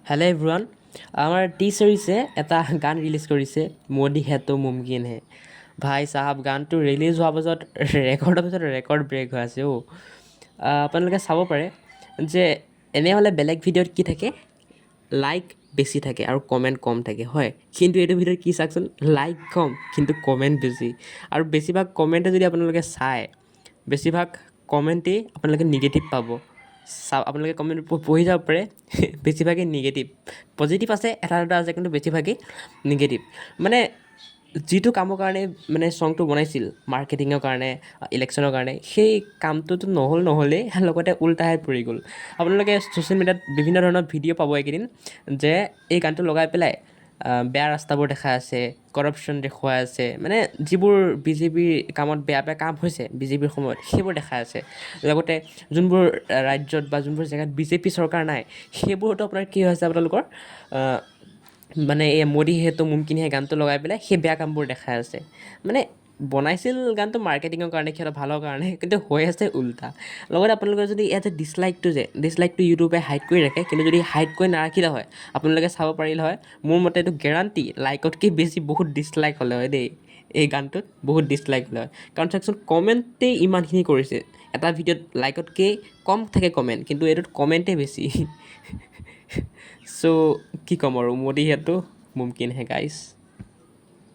hello' everyone আমাৰ T ছিৰিজে এটা গান ৰিলিজ কৰিছে মোদী হে তো মুমকিন হে ভাই চাহাব গানটো ৰিলিজ হোৱাৰ পাছত ৰেকৰ্ড ব্ৰেক হৈ আছে আপোনালোকে চাব পাৰে যে এনেহ'লে বেলেগ ভিডিঅ'ত কি থাকে লাইক বেছি থাকে আৰু কমেণ্ট কম থাকে হয় কিন্তু এইটো ভিডিঅ'ত কি চাওকচোন লাইক কম কিন্তু কমেণ্ট বেছি আৰু বেছিভাগ কমেণ্টে যদি আপোনালোকে চায় বেছিভাগ কমেণ্টেই আপোনালোকে নিগেটিভ পাব আপোনালোকে কমেণ্ট পঢ়ি যাব পাৰে বেছিভাগেই নিগেটিভ পজিটিভ আছে এটা দুটা আছে কিন্তু বেছিভাগেই নিগেটিভ মানে যিটো কামৰ কাৰণে মানে ছংটো বনাইছিল মাৰ্কেটিঙৰ কাৰণে ইলেকশ্যনৰ কাৰণে সেই কামটোতো নহ'লেই লগতে উল্টাহে পৰি গ'ল আপোনালোকে ছ'চিয়েল মিডিয়াত বিভিন্ন ধৰণৰ ভিডিঅ' পাব এইকেইদিন যে এই গানটো লগাই পেলাই বেয়া ৰাস্তাবোৰ দেখাই আছে কৰাপশ্যন দেখুৱাই আছে মানে যিবোৰ বিজেপিৰ কামত বেয়া কাম হৈছে বিজেপিৰ সময়ত সেইবোৰ দেখাই আছে লগতে যোনবোৰ ৰাজ্যত বা যোনবোৰ জেগাত বিজেপি চৰকাৰ নাই সেইবোৰতো আপোনাৰ কি হৈছে আপোনালোকৰ মানে এই মোদী হে তো মুমকিন হে গানটো লগাই পেলাই সেই বেয়া কামবোৰ দেখাই আছে মানে বনাইছিল গানটো মাৰ্কেটিঙৰ কাৰণে সিহঁতৰ ভালৰ কাৰণে কিন্তু হৈ আছে উল্টা লগতে আপোনালোকে যদি ইয়াত যে ডিছলাইকটো ইউটিউবে হাইড কৰি ৰাখে কিন্তু যদি হাইড কৰি নাৰাখিলে হয় আপোনালোকে চাব পাৰিলে হয় মোৰ মতে এইটো গেৰাণ্টি লাইকতকৈ বেছি বহুত ডিছলাইক হ'লে হয় দেই এই গানটোত বহুত ডিছলাইক হ'লে হয় কাৰণ চাওকচোন কমেণ্টেই ইমানখিনি কৰিছে এটা ভিডিঅ'ত লাইকতকৈ কম থাকে কমেণ্ট কিন্তু এইটোত কমেণ্টেই বেছি চ' কি ক'ম আৰু মোদী হে তো মুমকিন হে গাইছ